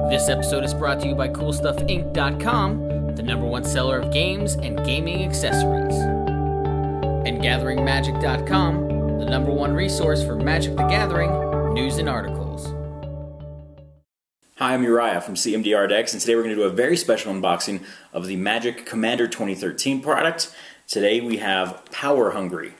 This episode is brought to you by CoolStuffInc.com, the #1 seller of games and gaming accessories. And GatheringMagic.com, the #1 resource for Magic the Gathering news and articles. Hi, I'm Uriah from CMDR Decks, and today we're going to do a very special unboxing of the Magic Commander 2013 product. Today we have Power Hungry.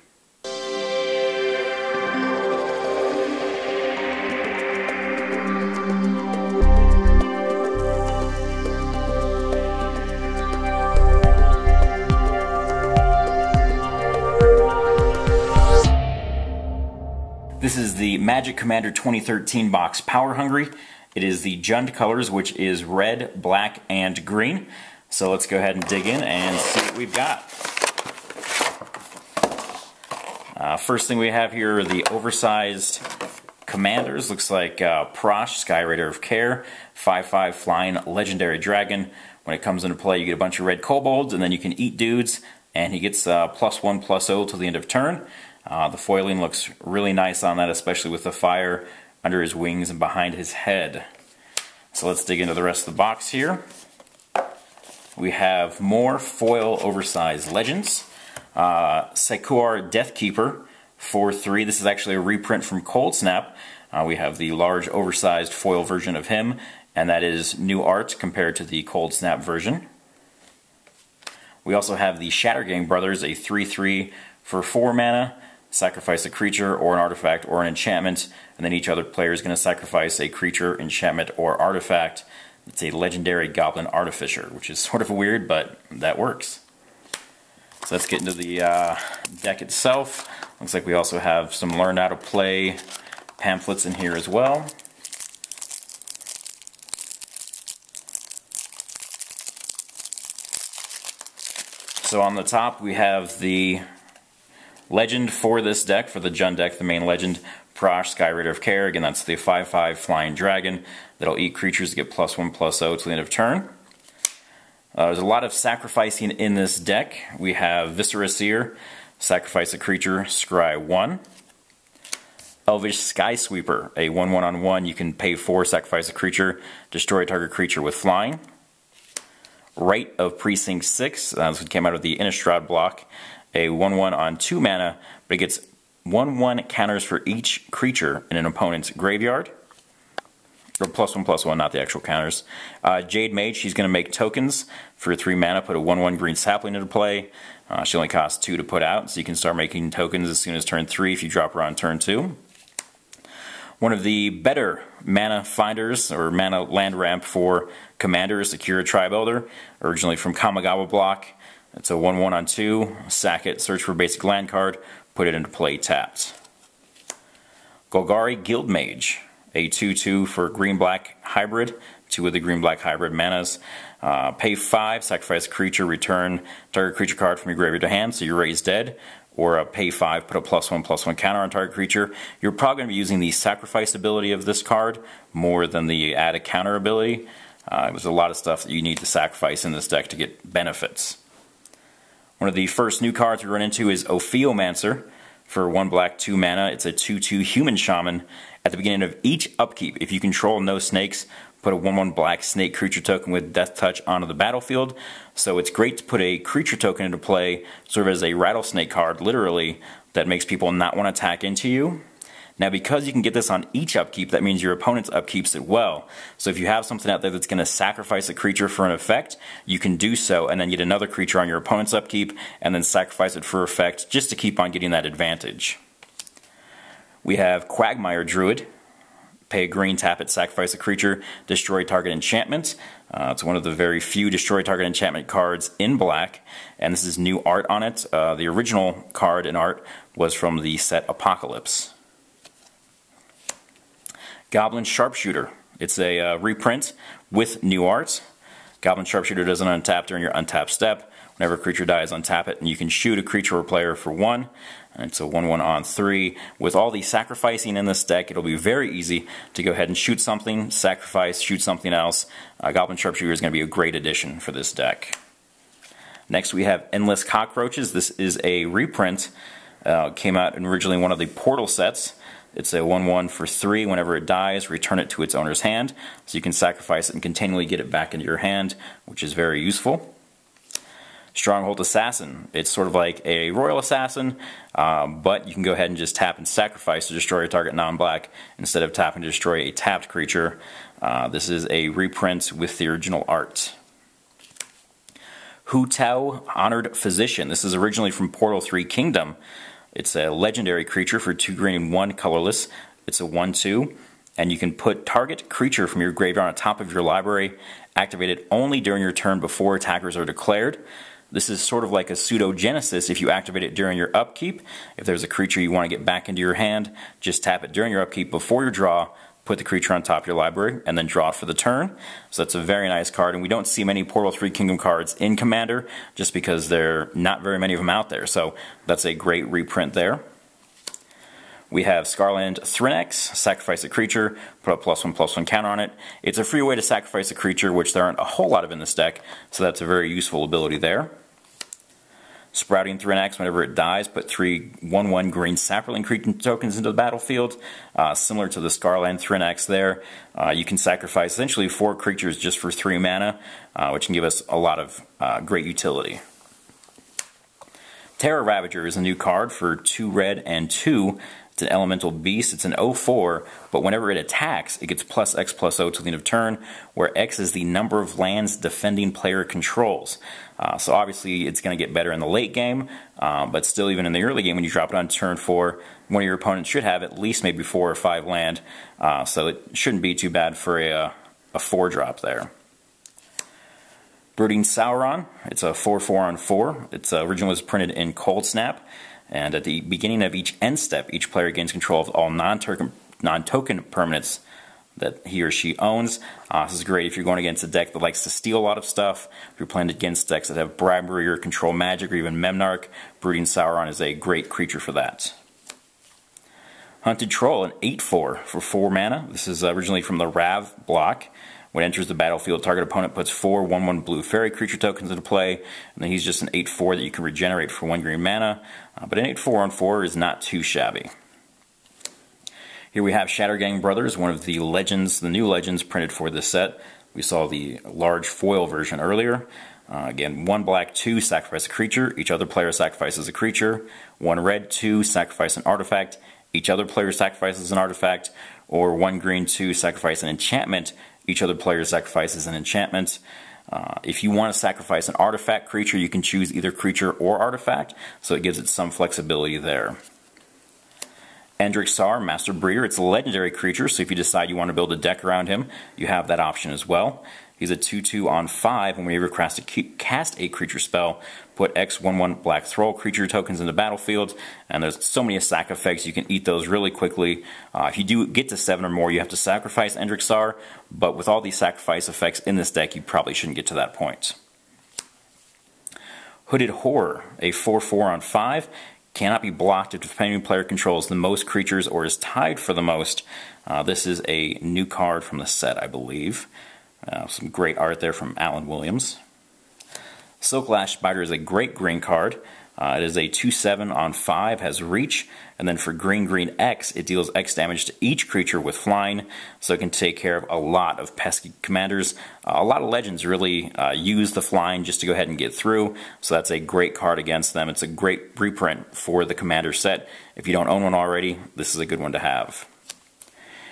This is the Magic Commander 2013 box, Power Hungry. It is the Jund colors, which is red, black, and green. So let's go ahead and dig in and see what we've got. First thing we have here are the oversized commanders. Looks like Prosh, Sky Raider of Kher, 5/5 flying legendary dragon. When it comes into play, you get a bunch of red kobolds, and then you can eat dudes, and he gets +1/+0 till the end of turn. The foiling looks really nice on that, especially with the fire under his wings and behind his head. So let's dig into the rest of the box here. We have more foil oversized legends. Sakura Deathkeeper 4/3. This is actually a reprint from Cold Snap. We have the large oversized foil version of him, and that is new art compared to the Cold Snap version. We also have the Shattergang Brothers, a 3/3 for 4 mana. Sacrifice a creature or an artifact or an enchantment, and then each other player is going to sacrifice a creature, enchantment, or artifact. It's a legendary Goblin Artificer, which is sort of weird, but that works. So let's get into the deck itself. Looks like we also have some Learn How to Play pamphlets in here as well. So on the top we have the legend for this deck, for the Jund deck, the main legend, Prosh, Sky Raider of Kher. Again, that's the 5/5 flying dragon that'll eat creatures to get +1/+0 till the end of turn. There's a lot of sacrificing in this deck. We have Viscera Seer, sacrifice a creature, scry 1. Elvish Skysweeper, a 1/1/1. You can pay 4, sacrifice a creature, destroy a target creature with flying. Rite of Precinct 6, this one came out of the Innistrad block. A 1/1 on 2 mana, but it gets 1/1 counters for each creature in an opponent's graveyard. Or +1/+1, not the actual counters. Jade Mage, she's going to make tokens for 3 mana, put a 1/1 green sapling into play. She only costs 2 to put out, so you can start making tokens as soon as turn 3 if you drop her on turn 2. One of the better mana finders, or mana land ramp for Commander, is Sakura-Tribe Elder, originally from Kamigawa block. It's a 1/1 on 2, sack it, search for a basic land card, put it into play tapped. Golgari Guildmage, a 2/2 for green-black hybrid, 2 of the green-black hybrid manas. Pay 5, sacrifice a creature, return target creature card from your graveyard to hand, so you raise dead. Or pay 5, put a +1/+1 counter on target creature. You're probably going to be using the sacrifice ability of this card more than the add a counter ability. There's a lot of stuff that you need to sacrifice in this deck to get benefits. One of the first new cards we run into is Ophiomancer for 1 black, 2 mana. It's a 2/2 human shaman. At the beginning of each upkeep, if you control no snakes, put a 1/1 black snake creature token with Death Touch onto the battlefield. So it's great to put a creature token into play, sort of as a rattlesnake card, literally, that makes people not want to attack into you. Now, because you can get this on each upkeep, that means your opponent's upkeeps it well. So if you have something out there that's going to sacrifice a creature for an effect, you can do so and then get another creature on your opponent's upkeep and then sacrifice it for effect just to keep on getting that advantage. We have Quagmire Druid. Pay a green, tap it, sacrifice a creature, destroy target enchantment. It's one of the very few destroy target enchantment cards in black, and this is new art on it. The original card in art was from the set Apocalypse. Goblin Sharpshooter. It's a reprint with new art. Goblin Sharpshooter doesn't untap during your untap step. Whenever a creature dies, untap it, and you can shoot a creature or player for 1. And it's a 1/1 on 3. With all the sacrificing in this deck, it'll be very easy to go ahead and shoot something, sacrifice, shoot something else. Goblin Sharpshooter is going to be a great addition for this deck. Next we have Endless Cockroaches. This is a reprint. Came out in originally one of the Portal sets. It's a 1/1 for 3. Whenever it dies, return it to its owner's hand. So you can sacrifice it and continually get it back into your hand, which is very useful. Stronghold Assassin. It's sort of like a Royal Assassin, but you can go ahead and just tap and sacrifice to destroy a target non-black instead of tapping to destroy a tapped creature. This is a reprint with the original art. Hua Tuo, Honored Physician. This is originally from Portal 3 Kingdom. It's a legendary creature for 2 green and 1 colorless. It's a 1/2, and you can put target creature from your graveyard on top of your library, activate it only during your turn before attackers are declared. This is sort of like a pseudo-genesis if you activate it during your upkeep. If there's a creature you want to get back into your hand, just tap it during your upkeep before your draw, put the creature on top of your library, and then draw it for the turn. So that's a very nice card, and we don't see many Portal 3 Kingdom cards in Commander just because there are not very many of them out there. So that's a great reprint there. We have Scarland Thrinax, sacrifice a creature, put a +1/+1 counter on it. It's a free way to sacrifice a creature, which there aren't a whole lot of in this deck, so that's a very useful ability there. Sprouting Thrinax, whenever it dies, put 3 1/1 green sapling creature tokens into the battlefield. Similar to the Scarland Thrinax there, you can sacrifice essentially 4 creatures just for 3 mana, which can give us a lot of great utility. Terra Ravager is a new card for 2 red and 2. It's an elemental beast. It's an 0/4, but whenever it attacks, it gets +X/+0 till the end of turn, where X is the number of lands defending player controls. So obviously it's going to get better in the late game, but still even in the early game when you drop it on turn 4, one of your opponents should have at least maybe 4 or 5 land, so it shouldn't be too bad for a 4-drop there. Brooding Saurian, it's a 4/4 on 4. Its original was printed in Cold Snap. And at the beginning of each end step, each player gains control of all non-token permanents that he or she owns. This is great if you're going against a deck that likes to steal a lot of stuff. If you're playing against decks that have Bribery or Control Magic or even Memnarch, Brooding Saurian is a great creature for that. Hunted Troll, an 8/4 for 4 mana. This is originally from the Rav block. When it enters the battlefield, target opponent puts 4 1/1 blue fairy creature tokens into play, and then he's just an 8/4 that you can regenerate for 1 green mana. But an 8/4 on 4 is not too shabby. Here we have Shattergang Brothers, one of the legends, the new legends printed for this set. We saw the large foil version earlier. Again, 1 black, 2, sacrifice a creature. Each other player sacrifices a creature. 1 red, 2, sacrifice an artifact. Each other player sacrifices an artifact. Or 1 green, 2, sacrifice an enchantment. Each other player sacrifices an enchantment. If you want to sacrifice an artifact creature, you can choose either creature or artifact, so it gives it some flexibility there. Endrixar, Master Breeder, it's a legendary creature, so if you decide you want to build a deck around him, you have that option as well. He's a 2/2 on 5, and whenever you cast a creature spell, put X 1/1 black Thrall creature tokens in the battlefield, and there's so many sack effects, you can eat those really quickly. If you do get to 7 or more, you have to sacrifice Endrixar, but with all these sacrifice effects in this deck, you probably shouldn't get to that point. Hooded Horror, a 4/4 on 5, cannot be blocked if the defending player controls the most creatures or is tied for the most. This is a new card from the set, I believe. Some great art there from Alan Williams. Silklash Spider is a great green card. It is a 2/7 on 5, has reach, and then for green X, it deals X damage to each creature with flying, so it can take care of a lot of pesky commanders. A lot of legends really use the flying just to go ahead and get through, so that's a great card against them. It's a great reprint for the commander set. If you don't own one already, this is a good one to have.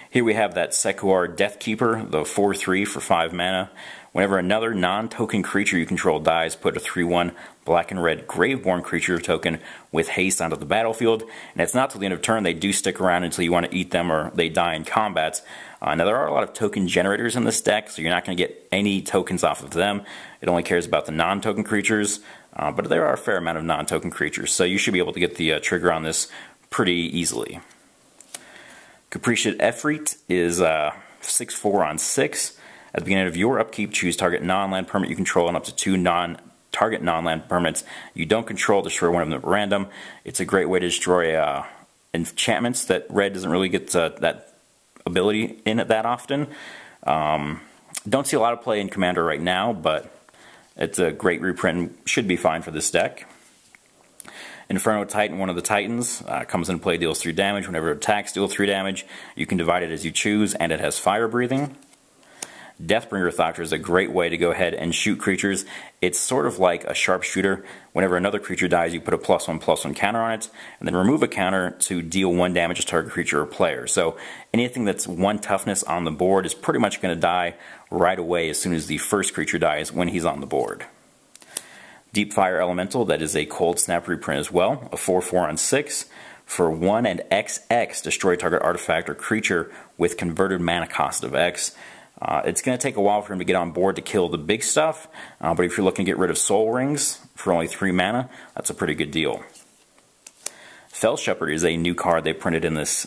Here we have that Secuar Deathkeeper, the 4/3 for 5 mana. Whenever another non-token creature you control dies, put a 3/1 black and red Graveborn creature token with haste onto the battlefield. And it's not till the end of turn, they do stick around until you want to eat them or they die in combat. Now there are a lot of token generators in this deck, so you're not going to get any tokens off of them. It only cares about the non-token creatures, but there are a fair amount of non-token creatures, so you should be able to get the trigger on this pretty easily. Capricious Efreet is 6/4 on 6. At the beginning of your upkeep, choose target non-land permanent you control and up to 2 target non-land permanents you don't control. Destroy one of them at random. It's a great way to destroy enchantments that red doesn't really get that ability in it that often. Don't see a lot of play in Commander right now, but it's a great reprint and should be fine for this deck. Inferno Titan, one of the Titans, comes into play, deals 3 damage. Whenever it attacks, deal 3 damage. You can divide it as you choose, and it has fire breathing. Deathbringer Thoctar is a great way to go ahead and shoot creatures. It's sort of like a sharpshooter. Whenever another creature dies, you put a +1/+1 counter on it, and then remove a counter to deal 1 damage to target creature or player. So anything that's 1 toughness on the board is pretty much going to die right away as soon as the first creature dies when he's on the board. Deepfire Elemental, that is a Cold Snap reprint as well, a 4/4 on 6. For 1 and XX, destroy target artifact or creature with converted mana cost of X. It's going to take a while for him to get on board to kill the big stuff, but if you're looking to get rid of Soul Rings for only 3 mana, that's a pretty good deal. Fell Shepherd is a new card they printed in this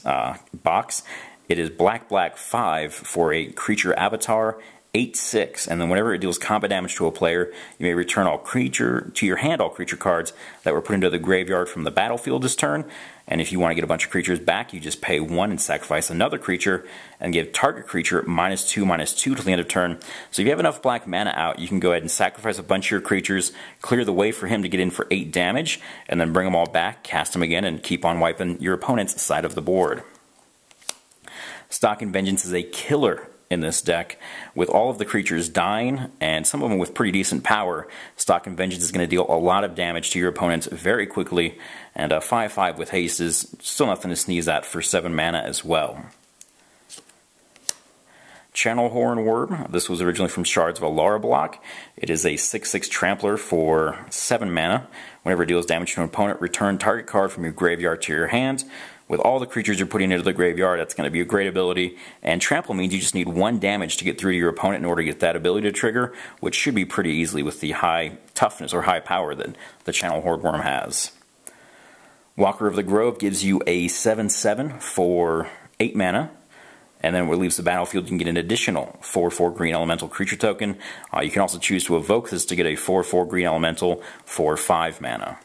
box. It is black 5 for a creature avatar, 8/6, and then whenever it deals combat damage to a player, you may return all creature to your hand all creature cards that were put into the graveyard from the battlefield this turn. And if you want to get a bunch of creatures back, you just pay 1 and sacrifice another creature and give target creature -2/-2 till the end of turn. So if you have enough black mana out, you can go ahead and sacrifice a bunch of your creatures, clear the way for him to get in for 8 damage, and then bring them all back, cast them again, and keep on wiping your opponent's side of the board. Stalking Vengeance is a killer in this deck. With all of the creatures dying, and some of them with pretty decent power, Stalking Vengeance is going to deal a lot of damage to your opponents very quickly, and a 5/5 with haste is still nothing to sneeze at for 7 mana as well. Charnelhoard Wurm, this was originally from Shards of Alara block. It is a 6/6 trampler for 7 mana. Whenever it deals damage to an opponent, return target card from your graveyard to your hand. With all the creatures you're putting into the graveyard, that's going to be a great ability. And trample means you just need 1 damage to get through to your opponent in order to get that ability to trigger, which should be pretty easily with the high toughness or high power that the Charnelhoard Wurm has. Walker of the Grove gives you a 7/7 for 8 mana. And then when it leaves the battlefield, you can get an additional 4/4 green elemental creature token. You can also choose to evoke this to get a 4/4 green elemental for 5 mana.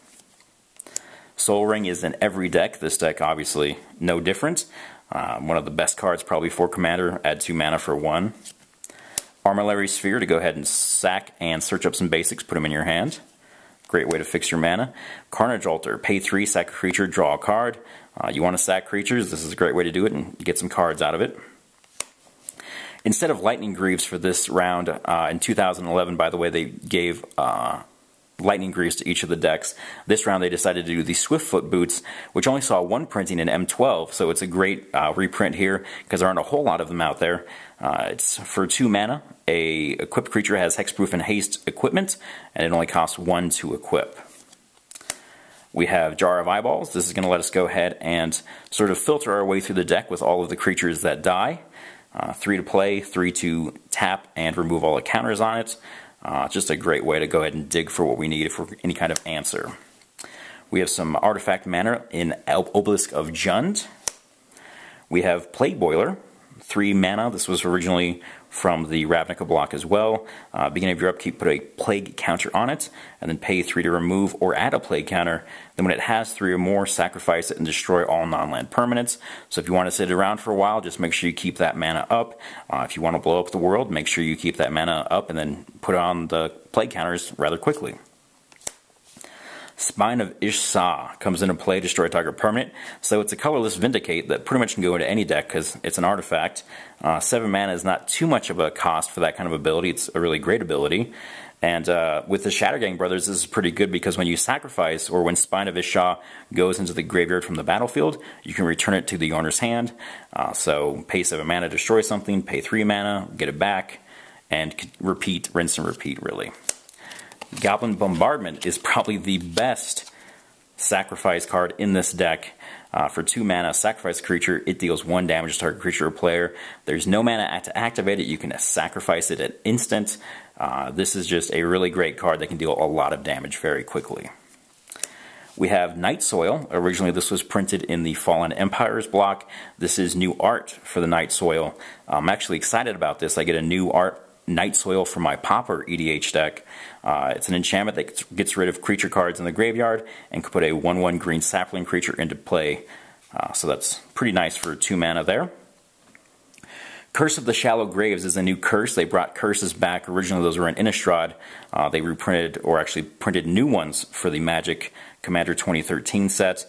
Soul Ring is in every deck. This deck, obviously, no different. One of the best cards probably for Commander. Add 2 mana for 1. Armillary Sphere to go ahead and sack and search up some basics, put them in your hand. Great way to fix your mana. Carnage Altar, pay 3, sack a creature, draw a card. You want to sack creatures, this is a great way to do it and get some cards out of it. Instead of Lightning Greaves for this round, in 2011, by the way, they gave Lightning Greaves to each of the decks. This round they decided to do the Swiftfoot Boots, which only saw 1 printing in M12, so it's a great reprint here because there aren't a whole lot of them out there. It's for 2 mana. A equipped creature has hexproof and haste equipment, and it only costs 1 to equip. We have Jar of Eyeballs. This is going to let us go ahead and sort of filter our way through the deck with all of the creatures that die. 3 to play, 3 to tap, and remove all the counters on it. Just a great way to go ahead and dig for what we need for any kind of answer. We have some artifact mana in Obelisk of Jund. We have Plague Boiler, 3 mana. This was originally from the Ravnica block as well. Beginning of your upkeep, put a plague counter on it, and then pay 3 to remove or add a plague counter. Then when it has 3 or more, sacrifice it and destroy all non-land permanents. So if you want to sit around for a while, just make sure you keep that mana up. If you want to blow up the world, make sure you keep that mana up and then put on the plague counters rather quickly. Spine of Ish-Sah comes into play, destroy target permanent. So it's a colorless Vindicate that pretty much can go into any deck because it's an artifact. 7 mana is not too much of a cost for that kind of ability. It's a really great ability. And with the Shattergang Brothers, this is pretty good because when you sacrifice, or when Spine of Ish-Sah goes into the graveyard from the battlefield, you can return it to the owner's hand. So pay 7 mana, destroy something, pay 3 mana, get it back, and repeat, rinse and repeat, really. Goblin Bombardment is probably the best sacrifice card in this deck. For 2 mana, sacrifice a creature, it deals 1 damage to target creature or player. There's no mana to activate it, you can sacrifice it at instant. This is just a really great card that can deal a lot of damage very quickly. We have Night Soil. Originally this was printed in the Fallen Empires block. This is new art for the Night Soil. I'm actually excited about this. I get a new art Night Soil for my Pauper EDH deck. It's an enchantment that gets rid of creature cards in the graveyard and can put a 1/1 green sapling creature into play. So that's pretty nice for 2 mana there. Curse of the Shallow Graves is a new curse. They brought curses back. Originally those were in Innistrad. They reprinted, or actually printed new ones for the Magic Commander 2013 set.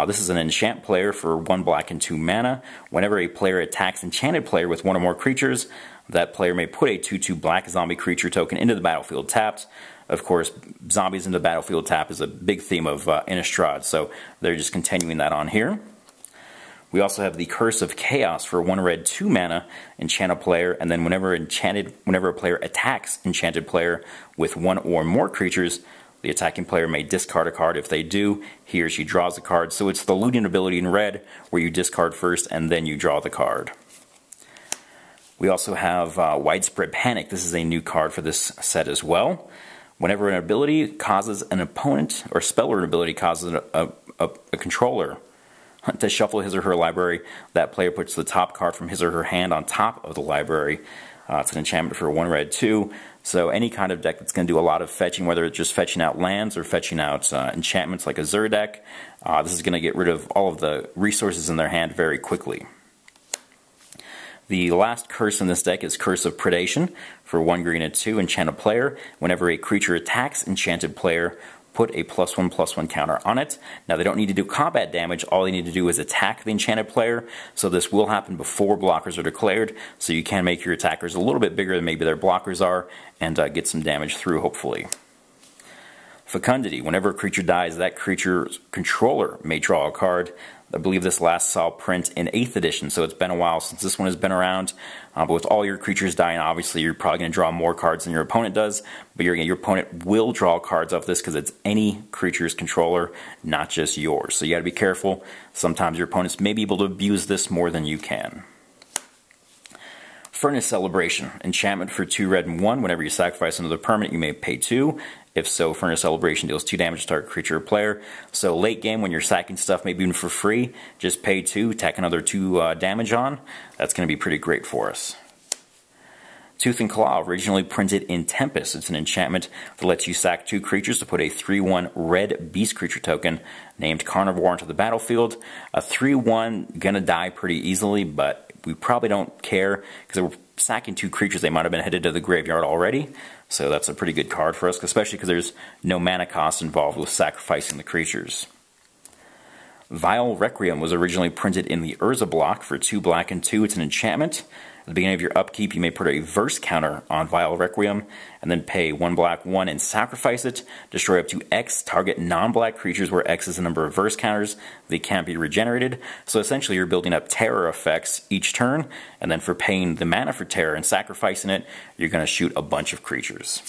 This is an enchant player for 1 black and 2 mana. Whenever a player attacks enchanted player with 1 or more creatures, that player may put a 2/2 black zombie creature token into the battlefield tapped. Of course, zombies in the battlefield tap is a big theme of Innistrad, so they're just continuing that on here. We also have the Curse of Chaos for 1 red 2 mana enchant a player, and then whenever a player attacks enchanted player with 1 or more creatures, the attacking player may discard a card. If they do, he or she draws a card. So it's the looting ability in red, where you discard first and then you draw the card. We also have Widespread Panic. This is a new card for this set as well. Whenever an ability causes an opponent, or spell or an ability causes a controller to shuffle his or her library, that player puts the top card from his or her hand on top of the library. It's an enchantment for 1 red 2. So any kind of deck that's going to do a lot of fetching, whether it's just fetching out lands or fetching out enchantments like a Zur deck, this is going to get rid of all of the resources in their hand very quickly. The last curse in this deck is Curse of Predation for 1 green and 2, enchant a player. Whenever a creature attacks enchanted player, put a +1/+1 counter on it. Now they don't need to do combat damage, all they need to do is attack the enchanted player, so this will happen before blockers are declared, so you can make your attackers a little bit bigger than maybe their blockers are, and get some damage through, hopefully. Fecundity. Whenever a creature dies, that creature's controller may draw a card. I believe this last saw print in 8th edition, so it's been a while since this one has been around. But with all your creatures dying, obviously you're probably going to draw more cards than your opponent does. But your opponent will draw cards off this because it's any creature's controller, not just yours. So you got to be careful. Sometimes your opponents may be able to abuse this more than you can. Furnace Celebration. Enchantment for 2 red and 1. Whenever you sacrifice another permanent, you may pay 2. If so, Furnace Celebration deals 2 damage to target creature or player. So late game, when you're sacking stuff, maybe even for free, just pay 2, tack another 2 damage on. That's going to be pretty great for us. Tooth and Claw, originally printed in Tempest. It's an enchantment that lets you sack 2 creatures to put a 3/1 red beast creature token named Carnivore onto the battlefield. A 3/1 gonna die pretty easily, but we probably don't care because we're sacking 2 creatures. They might have been headed to the graveyard already, so that's a pretty good card for us, especially because there's no mana cost involved with sacrificing the creatures. Vile Requiem was originally printed in the Urza block for 2 black and 2. It's an enchantment. At the beginning of your upkeep, you may put a verse counter on Vile Requiem, and then pay 1 black 1 and sacrifice it. Destroy up to X target non-black creatures, where X is the number of verse counters. They can't be regenerated. So essentially you're building up terror effects each turn, and then for paying the mana for terror and sacrificing it, you're going to shoot a bunch of creatures.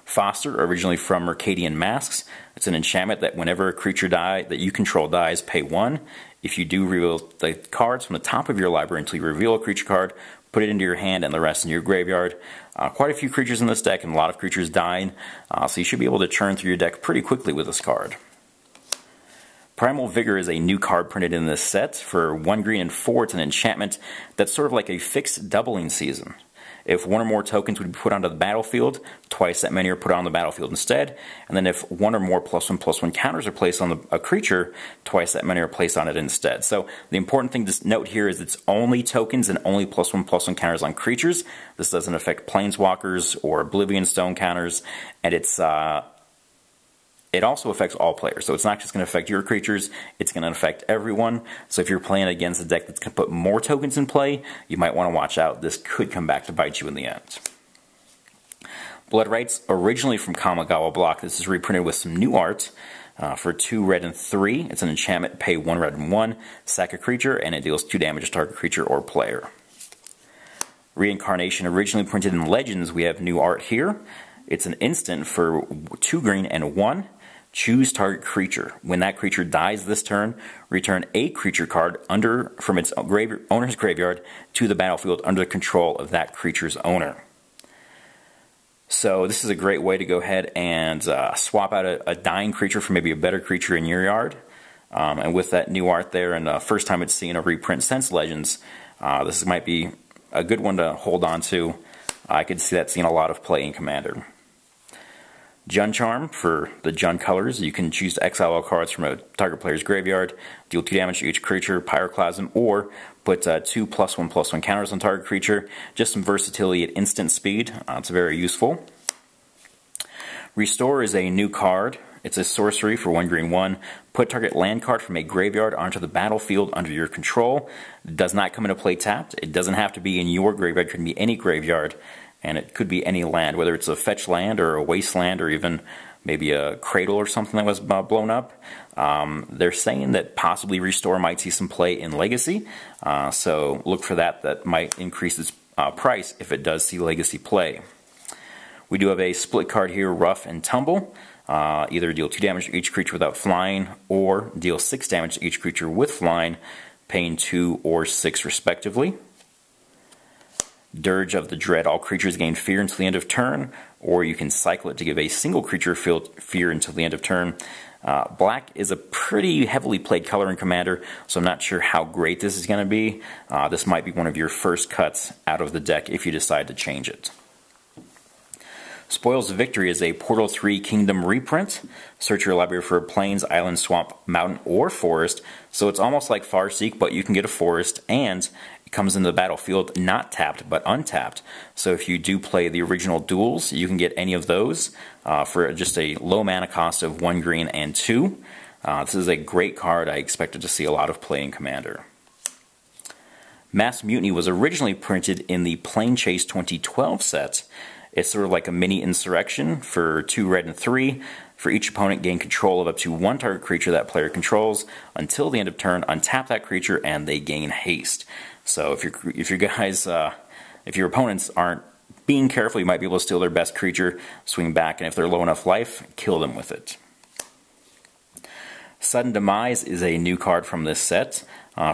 Foster, originally from Mercadian Masks. It's an enchantment that whenever a creature that you control dies, pay 1. If you do reveal the cards from the top of your library until you reveal a creature card, put it into your hand and the rest in your graveyard. Quite a few creatures in this deck and a lot of creatures dying, so you should be able to churn through your deck pretty quickly with this card. Primal Vigor is a new card printed in this set. For 1 green and 4, it's an enchantment that's sort of like a fixed doubling season. If 1 or more tokens would be put onto the battlefield, twice that many are put on the battlefield instead. And then if 1 or more +1/+1 counters are placed on a creature, twice that many are placed on it instead. So the important thing to note here is it's only tokens and only +1/+1 counters on creatures. This doesn't affect Planeswalkers or Oblivion Stone counters, and it also affects all players. So it's not just going to affect your creatures, it's going to affect everyone. So if you're playing against a deck that's going to put more tokens in play, you might want to watch out. This could come back to bite you in the end. Blood Rites, originally from Kamigawa block. This is reprinted with some new art for 2 red and 3. It's an enchantment, pay 1 red and 1, sack a creature, and it deals 2 damage to target creature or player. Reincarnation, originally printed in Legends. We have new art here. It's an instant for 2 green and 1. Choose target creature. When that creature dies this turn, return a creature card from its owner's graveyard to the battlefield under the control of that creature's owner. So this is a great way to go ahead and swap out a dying creature for maybe a better creature in your yard. And with that new art there, and first time it's seen a reprint since Legends, this might be a good one to hold on to. I could see that seeing a lot of play in Commander. Jund Charm for the Jund colors. You can choose to exile all cards from a target player's graveyard, deal 2 damage to each creature, Pyroclasm, or put 2 +1/+1 counters on target creature. Just some versatility at instant speed. It's very useful. Restore is a new card. It's a sorcery for 1 green 1. Put target land card from a graveyard onto the battlefield under your control. It does not come into play tapped. It doesn't have to be in your graveyard. It can be any graveyard. And it could be any land, whether it's a fetch land or a wasteland or even maybe a cradle or something that was blown up. They're saying that possibly Restore might see some play in Legacy. So look for that. That might increase its price if it does see Legacy play. We do have a split card here, Rough and Tumble. Either deal 2 damage to each creature without flying, or deal 6 damage to each creature with flying, paying 2 or 6 respectively. Dirge of the Dread. All creatures gain fear until the end of turn, or you can cycle it to give a single creature fear until the end of turn. Black is a pretty heavily played color in Commander, so I'm not sure how great this is going to be. This might be one of your first cuts out of the deck if you decide to change it. Spoils of Victory is a Portal 3 Kingdom reprint. Search your library for a plains, island, swamp, mountain, or forest. So it's almost like Farseek, but you can get a forest, and it comes into the battlefield not tapped, but untapped. So if you do play the original duels, you can get any of those for just a low mana cost of 1 green and 2. This is a great card. I expected to see a lot of play in Commander. Mass Mutiny was originally printed in the Plane Chase 2012 set. It's sort of like a mini insurrection for 2 red and 3. For each opponent, gain control of up to 1 target creature that player controls until the end of turn. Untap that creature, and they gain haste. So if your opponents aren't being careful, you might be able to steal their best creature, swing back, and if they're low enough life, kill them with it. Sudden Demise is a new card from this set.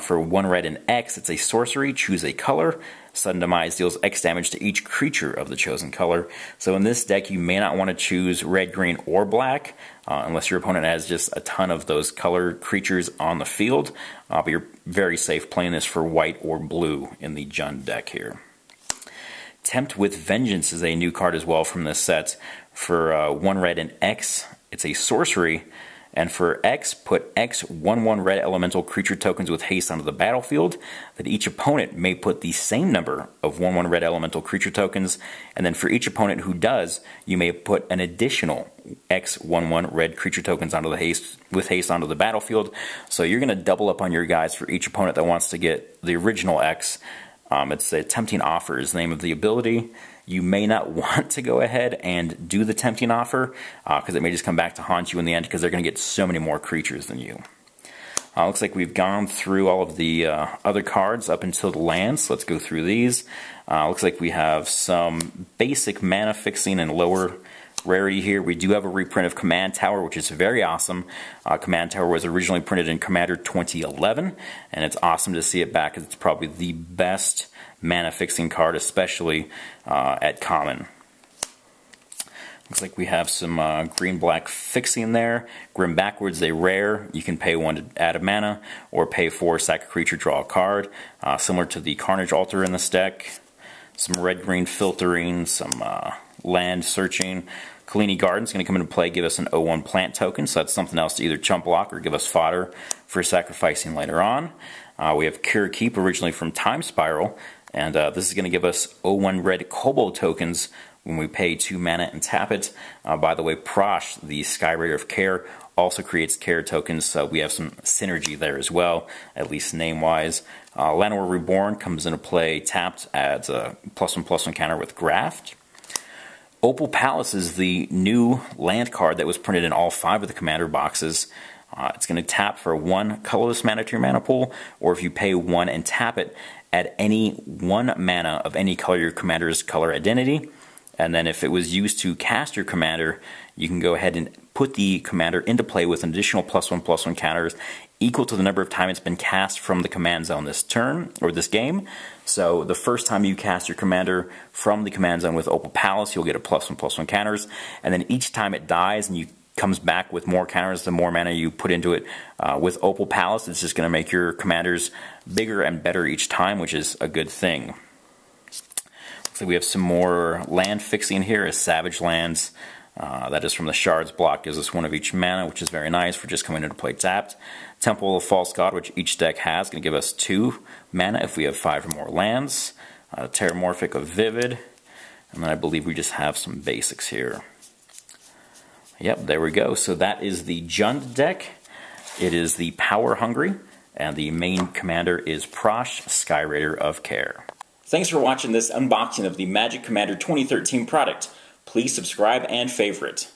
For 1 red and X, it's a sorcery. Choose a color. Sudden Demise deals X damage to each creature of the chosen color. So in this deck, you may not want to choose red, green, or black, unless your opponent has just a ton of those color creatures on the field. But you're very safe playing this for white or blue in the Jund deck here. Tempt with Vengeance is a new card as well from this set. For 1 red and X, it's a sorcery. And for X, put X 1/1 red elemental creature tokens with haste onto the battlefield. That each opponent may put the same number of 1/1 red elemental creature tokens. And then for each opponent who does, you may put an additional X 1/1 red creature tokens onto the haste onto the battlefield. So you're going to double up on your guys for each opponent that wants to get the original X. It's a Tempting Offer is the name of the ability. You may not want to go ahead and do the Tempting Offer because it may just come back to haunt you in the end because they're going to get so many more creatures than you. Looks like we've gone through all of the other cards up until the lands. So let's go through these. Looks like we have some basic mana fixing and lower rarity here. We do have a reprint of Command Tower, which is very awesome. Command Tower was originally printed in Commander 2011, and it's awesome to see it back because it's probably the best mana fixing card, especially at common. Looks like we have some green-black fixing there. Grim Backwoods, a rare. You can pay 1 to add a mana, or pay 4, sack a creature, draw a card. Similar to the Carnage Altar in this deck. Some red-green filtering, some land searching. Khalni Garden is going to come into play, give us an 0/1 plant token, so that's something else to either chump block or give us fodder for sacrificing later on. We have Kher Keep, originally from Time Spiral, and this is going to give us 0/1 red Kobold tokens when we pay 2 mana and tap it. By the way, Prosh, the Sky Raider of Kher, also creates Kher tokens, so we have some synergy there as well, at least name-wise. Llanowar Reborn comes into play tapped, adds a +1/+1 counter with Graft. Opal Palace is the new land card that was printed in all 5 of the Commander boxes. It's going to tap for 1 colorless mana to your mana pool, or if you pay 1 and tap it, add any 1 mana of any color your Commander's color identity. And then if it was used to cast your Commander, you can go ahead and put the Commander into play with an additional +1/+1 counters equal to the number of times it's been cast from the command zone this turn, or this game. So the first time you cast your Commander from the command zone with Opal Palace, you'll get a +1/+1 counters. And then each time it dies and you comes back with more counters, the more mana you put into it. With Opal Palace, it's just going to make your Commanders bigger and better each time, which is a good thing. So we have some more land fixing here as Savage Lands. That is from the Shards block, gives us 1 of each mana, which is very nice for just coming into play tapped. Temple of False God, which each deck has, going to give us 2 mana if we have 5 or more lands. Terramorphic of Vivid, and then I believe we just have some basics here. Yep, there we go. So that is the Jund deck. It is the Power Hungry, and the main commander is Prossh, Skyraider of Kher. Thanks for watching this unboxing of the Magic Commander 2013 product. Please subscribe and favorite.